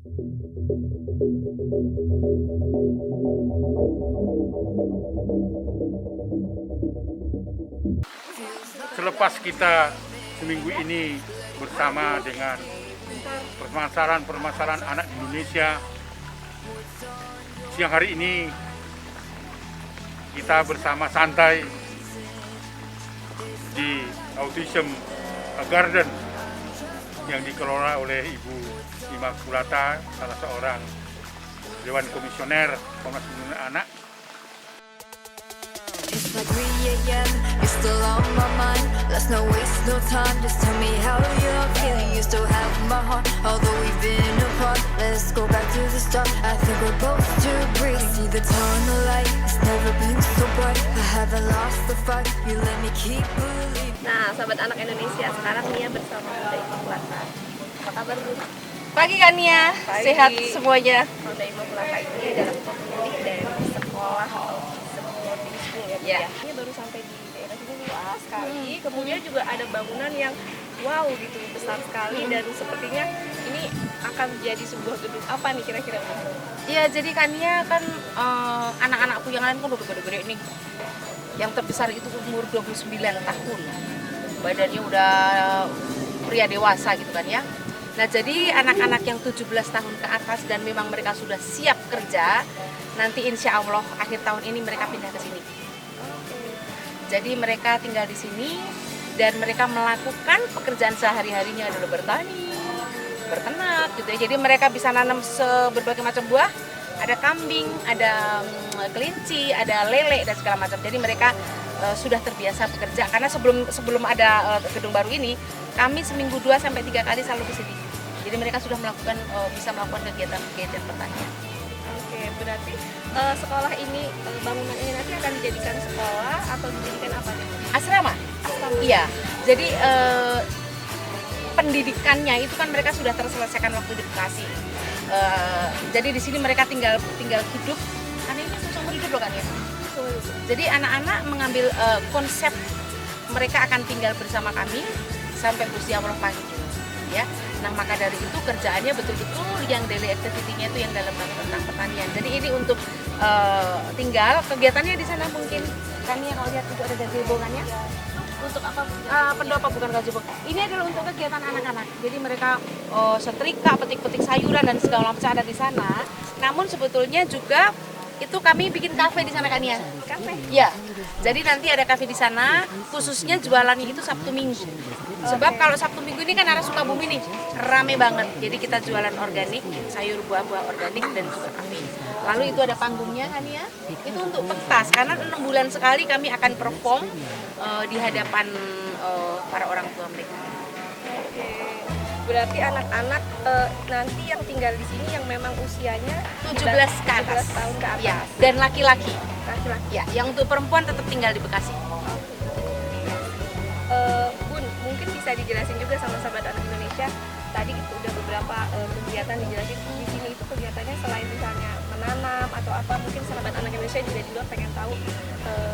Selepas kita seminggu ini bersama dengan permasalahan-permasalahan anak di Indonesia, siang hari ini kita bersama santai di Autism Garden yang dikelola oleh Ibu Immaculata, salah seorang Dewan Komisioner Komnas Perlindungan Anak. It's like 3 a.m., you're still on my mind. Let's not waste no time, just tell me how you're feeling. You still have my heart, although we've been apart. Let's go back to the start, I think we're both too brief. See the tunnel light, it's never been so bright. I haven't lost the fight, you let me keep believing. Nah, sahabat anak Indonesia, sekarang Nia bersama Bunda Immaculata. Apa kabar, Bu? Pagi kan Nia, Pagi. sehat semuanya. Bunda Immaculata ini adalah pemilik dari sekolah Autism Boarding School ya, Bu, Ya. ya. Ini baru sampai di daerah sini luas sekali. Kemudian juga ada bangunan yang wow gitu, besar sekali dan sepertinya ini akan jadi sebuah gedung apa nih kira-kira, Bu? Iya, jadi kan Nia kan anak-anakku yang lain kan udah gede-gede nih. Yang terbesar itu umur 29 tahun. Badannya udah pria dewasa gitu kan ya. Nah, jadi anak-anak yang 17 tahun ke atas dan memang mereka sudah siap kerja, nanti insya Allah akhir tahun ini mereka pindah ke sini. Jadi mereka tinggal di sini dan mereka melakukan pekerjaan sehari-harinya adalah bertani, berternak gitu ya. Jadi mereka bisa nanam berbagai macam buah, ada kambing, ada kelinci, ada lele dan segala macam. Jadi mereka sudah terbiasa bekerja karena sebelum ada gedung baru ini, kami seminggu 2 sampai 3 kali selalu ke sini. Jadi mereka sudah melakukan bisa melakukan kegiatan pertanian. Oke, berarti sekolah ini, bangunan ini nanti akan dijadikan sekolah atau dijadikan apa nih? Asrama. Iya. Jadi pendidikannya itu kan mereka sudah terselesaikan waktu di Bekasi. Jadi di sini mereka tinggal hidup karena ini seumur hidup loh kan ya. Jadi anak-anak mengambil konsep mereka akan tinggal bersama kami sampai usia Allah panggil, ya. Nah, maka dari itu kerjaannya betul-betul yang daily activity-nya itu yang dalam tentang pertanian. Jadi ini untuk tinggal kegiatannya di sana mungkin kan ya, kalau lihat itu ada gazebo-nya. Untuk apa? Pendopa bukan gazebo. Ini adalah untuk kegiatan anak-anak. Jadi mereka setrika, petik-petik sayuran dan segala macam ada di sana. Namun sebetulnya juga itu kami bikin kafe di sana kan ya. Kafe? Ya. Jadi nanti ada kafe di sana, khususnya jualannya itu Sabtu Minggu. Sebab kalau Sabtu Minggu ini kan arah Sukabumi nih, rame banget. Jadi kita jualan organik, sayur buah-buah organik dan juga kafe. Lalu itu ada panggungnya kan ya. Itu untuk pentas karena 6 bulan sekali kami akan perform di hadapan para orang tua mereka. Oke. Berarti anak-anak nanti yang tinggal di sini yang memang usianya 17 ke atas. 17 tahun ke atas. Ya, dan laki-laki. Laki-laki. Ya, yang untuk perempuan tetap tinggal di Bekasi. Bun, mungkin bisa dijelasin juga sama sahabat anak Indonesia. Tadi itu udah beberapa kegiatan dijelasin di sini itu kegiatannya selain misalnya menanam atau apa, mungkin sahabat anak Indonesia juga di luar pengen tahu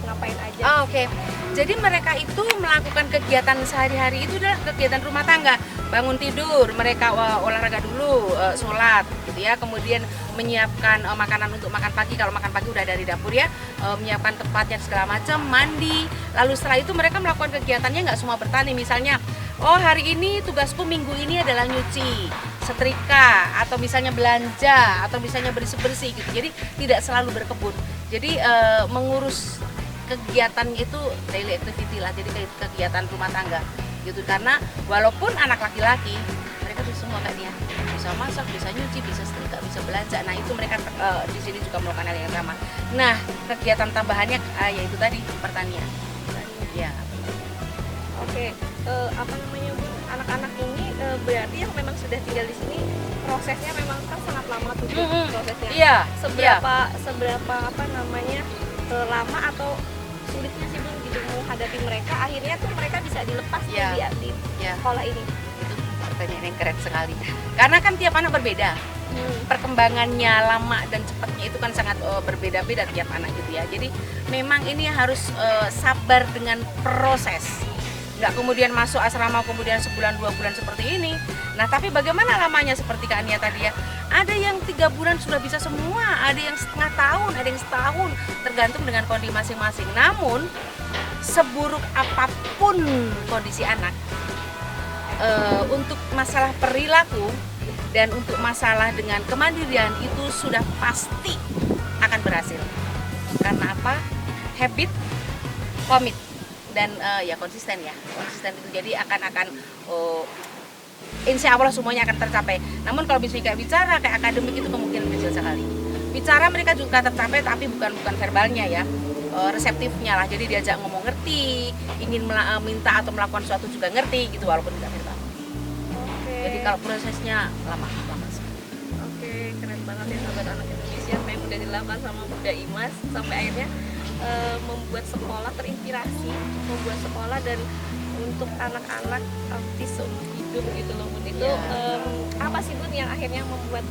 ngapain aja. Oke. Jadi mereka itu melakukan kegiatan sehari-hari itu adalah kegiatan rumah tangga. Bangun tidur, mereka olahraga dulu, sholat gitu ya. Kemudian menyiapkan makanan untuk makan pagi. Kalau makan pagi udah dari dapur ya, menyiapkan tempatnya segala macam, mandi. Lalu setelah itu mereka melakukan kegiatannya nggak semua bertani. Misalnya, oh hari ini tugasku minggu ini adalah nyuci, setrika, atau misalnya belanja, atau misalnya bersih-bersih gitu. Jadi tidak selalu berkebun. Jadi mengurus kegiatan itu daily activity lah, jadi kegiatan rumah tangga gitu. Karena walaupun anak laki-laki, mereka bisa semua kan ya, bisa masak, bisa nyuci, bisa setrika, bisa belanja. Nah itu mereka di sini juga melakukan hal yang sama. Nah kegiatan tambahannya yaitu tadi pertanian. Ya. Oke, apa namanya Bu? Anak-anak ini berarti yang memang sudah tinggal di sini prosesnya memang kan sangat lama tuh Bu, prosesnya. Iya. Seberapa apa namanya lama atau sulitnya sih Bu gitu menghadapi mereka, akhirnya tuh mereka bisa dilepas Iya. di Iya. sekolah ini. Itu pertanyaan yang keren sekali. Karena kan tiap anak berbeda. Perkembangannya lama dan cepatnya itu kan sangat berbeda-beda tiap anak gitu ya. Jadi memang ini harus sabar dengan proses. nggak kemudian masuk asrama kemudian sebulan 2 bulan seperti ini. Nah tapi bagaimana lamanya seperti Kak Ania tadi ya, ada yang 3 bulan sudah bisa semua, ada yang setengah tahun, ada yang setahun, tergantung dengan kondisi masing-masing. Namun seburuk apapun kondisi anak, untuk masalah perilaku dan untuk masalah dengan kemandirian itu sudah pasti akan berhasil. Karena apa? Habit, komit, dan ya konsisten ya. Konsisten itu jadi akan insya Allah semuanya akan tercapai. Namun kalau misalnya kayak bicara kayak akademik itu kemungkinan kecil sekali. Bicara mereka juga tercapai tapi bukan verbalnya ya. Reseptifnya lah, jadi diajak ngomong ngerti, ingin minta atau melakukan sesuatu juga ngerti gitu walaupun tidak verbal. Jadi kalau prosesnya lama sekali. Oke, keren banget ya sahabat anak Indonesia, yang udah dilakukan sama Bunda Imas sampai akhirnya membuat sekolah terinspirasi, membuat sekolah dan untuk anak-anak autis seumur hidup gitu loh Bun. Itu apa sih Bun yang akhirnya membuat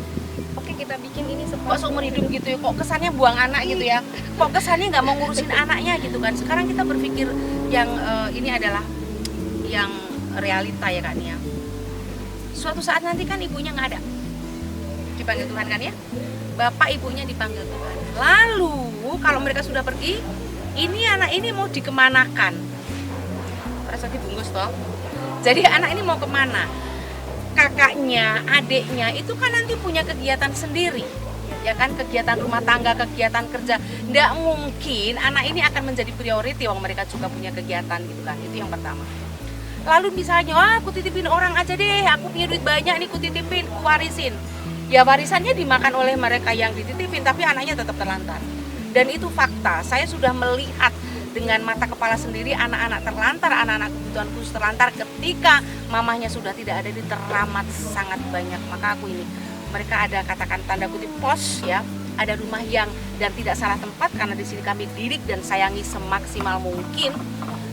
oke kita bikin ini sekolah Kok seumur hidup gitu ya, kok kesannya buang anak gitu ya, kok kesannya nggak mau ngurusin anaknya gitu kan. Sekarang kita berpikir yang ini adalah yang realita ya Kak Nia. Suatu saat nanti kan ibunya nggak ada, dipanggil Tuhan kan ya, bapak ibunya dipanggil Tuhan. Lalu kalau mereka sudah pergi, ini anak ini mau dikemanakan? Rasa dibungkus toh. Jadi anak ini mau kemana? Kakaknya, adiknya itu kan nanti punya kegiatan sendiri, ya kan, kegiatan rumah tangga, kegiatan kerja. Nggak mungkin anak ini akan menjadi priority, wong mereka juga punya kegiatan gitu kan. Itu yang pertama. Lalu misalnya, aku titipin orang aja deh, aku punya duit banyak nih, aku titipin, aku warisin. Ya warisannya dimakan oleh mereka yang dititipin, tapi anaknya tetap terlantar. Dan itu fakta, saya sudah melihat dengan mata kepala sendiri anak-anak terlantar, anak-anak kebutuhan khusus terlantar ketika mamahnya sudah tidak ada, di teramat sangat banyak. Maka aku ini, mereka ada katakan tanda kutip pos ya, ada rumah yang dan tidak salah tempat karena di sini kami didik dan sayangi semaksimal mungkin.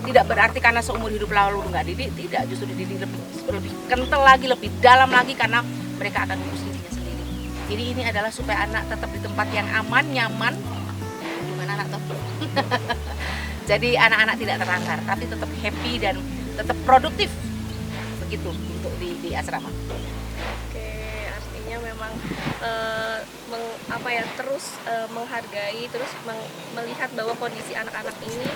Tidak berarti karena seumur hidup lalu nggak didik, tidak, justru dididik lebih kental lagi, lebih dalam lagi karena mereka akan ngurus dirinya sendiri. Jadi ini adalah supaya anak tetap di tempat yang aman, nyaman, gimana anak toh? Jadi anak-anak tidak terlantar, tapi tetap happy dan tetap produktif, begitu untuk di asrama. Oke, artinya memang terus menghargai, terus melihat bahwa kondisi anak-anak ini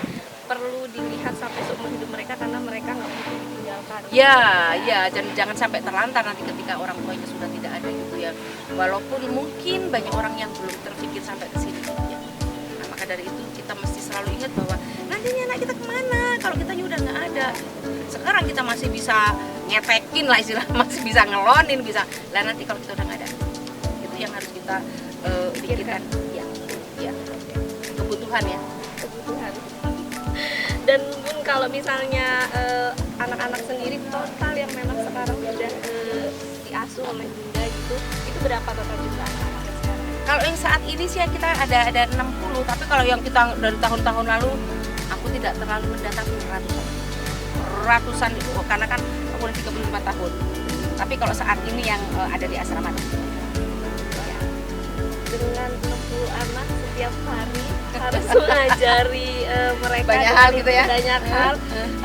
perlu dilihat sampai seumur hidup mereka karena mereka nggak mungkin ditinggalkan. Ya, jangan sampai terlantar nanti ketika orang tuanya sudah tidak ada gitu ya. Walaupun mungkin banyak orang yang belum terpikir sampai ke sini ya. Nah, maka dari itu kita mesti selalu ingat bahwa nantinya anak kita kemana kalau kitanya udah nggak ada. Sekarang kita masih bisa ngetekin lah istilah, masih bisa ngelonin, bisa. Lah nanti kalau kita udah nggak ada, itu yang harus kita pikirkan. Ya, kebutuhan ya. Kebutuhan. Dan Bun, kalau misalnya anak-anak sendiri total yang memang sekarang sudah diasuh oleh Bunda gitu, itu berapa total jumlah anak-anak sekarang? Kalau yang saat ini sih kita ada 60, tapi kalau yang kita dari tahun-tahun lalu aku tidak terlalu mendatangi ratusan itu karena kan aku udah 35 tahun. Tapi kalau saat ini yang ada di asrama ya. Dengan 60 anak setiap hari harus mengajari mereka banyak hal gitu ya, banyak hal.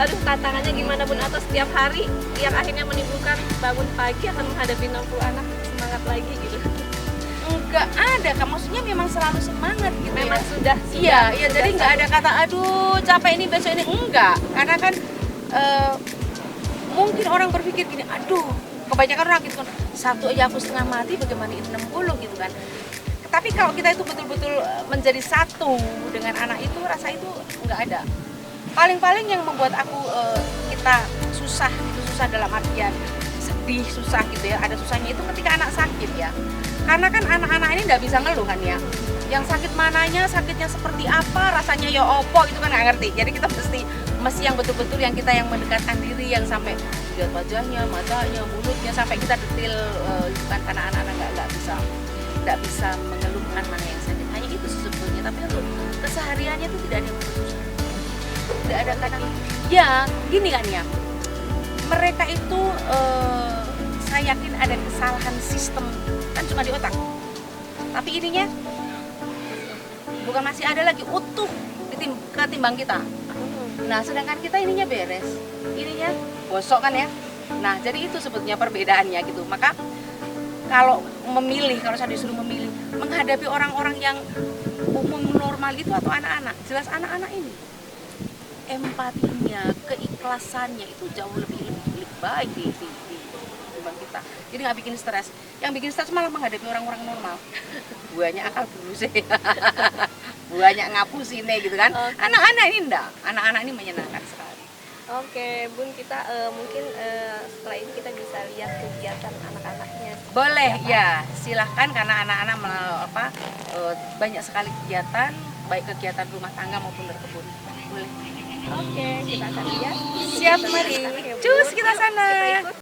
Aduh, tantangannya gimana Bun, atau setiap hari yang akhirnya menimbulkan bangun pagi akan menghadapi 60 anak semangat lagi gitu? Enggak ada, Kak. Maksudnya memang selalu semangat gitu. Memang ya. sudah Iya, jadi nggak ada kata aduh capek ini besok ini, enggak. Karena kan mungkin orang berpikir gini, aduh kebanyakan orang gitu kan, satu aja aku setengah mati bagaimana ini 60 gitu kan. Tapi kalau kita itu betul-betul menjadi satu dengan anak itu, rasa itu nggak ada. Paling-paling yang membuat aku kita susah, itu susah dalam artian sedih, susah gitu ya, ada susahnya itu ketika anak sakit ya. Karena kan anak-anak ini nggak bisa ngeluh kan ya, yang sakit mananya, sakitnya seperti apa, rasanya ya opo itu kan nggak ngerti. Jadi kita mesti yang betul-betul yang kita yang mendekatkan diri, yang sampai lihat wajahnya, matanya, mulutnya, sampai kita detail kan, karena anak-anak nggak bisa mengeluhkan mana yang sakit. Hanya itu sebetulnya, tapi untuk kesehariannya itu tidak ada yang susah. Tidak ada kadang ya gini kan ya, mereka itu saya yakin ada kesalahan sistem kan cuma di otak, tapi ininya bukan, masih ada lagi utuh ketimbang kita. Nah, sedangkan kita ininya beres, ininya gosok kan ya. Nah, jadi itu sebetulnya perbedaannya gitu. Maka kalau saya disuruh memilih menghadapi orang-orang yang umum normal itu atau anak-anak, jelas anak-anak ini empatinya, keikhlasannya itu jauh lebih baik dibanding kita. Jadi nggak bikin stres. Yang bikin stres malah menghadapi orang-orang normal. Buahnya akal dulu sih. Buahnya ngapusin gitu kan. Oke. Anak-anak ini enggak. Anak-anak ini menyenangkan sekali. Oke, Bun, kita mungkin setelah ini kita bisa lihat kegiatan anak-anaknya. Boleh ya, silahkan karena anak-anak banyak sekali kegiatan, baik kegiatan rumah tangga maupun berkebun. Boleh. Oke, kita akan lihat. Siap, mari. Anak-anak ya, Bun. Cus, kita sana. Kita ikut.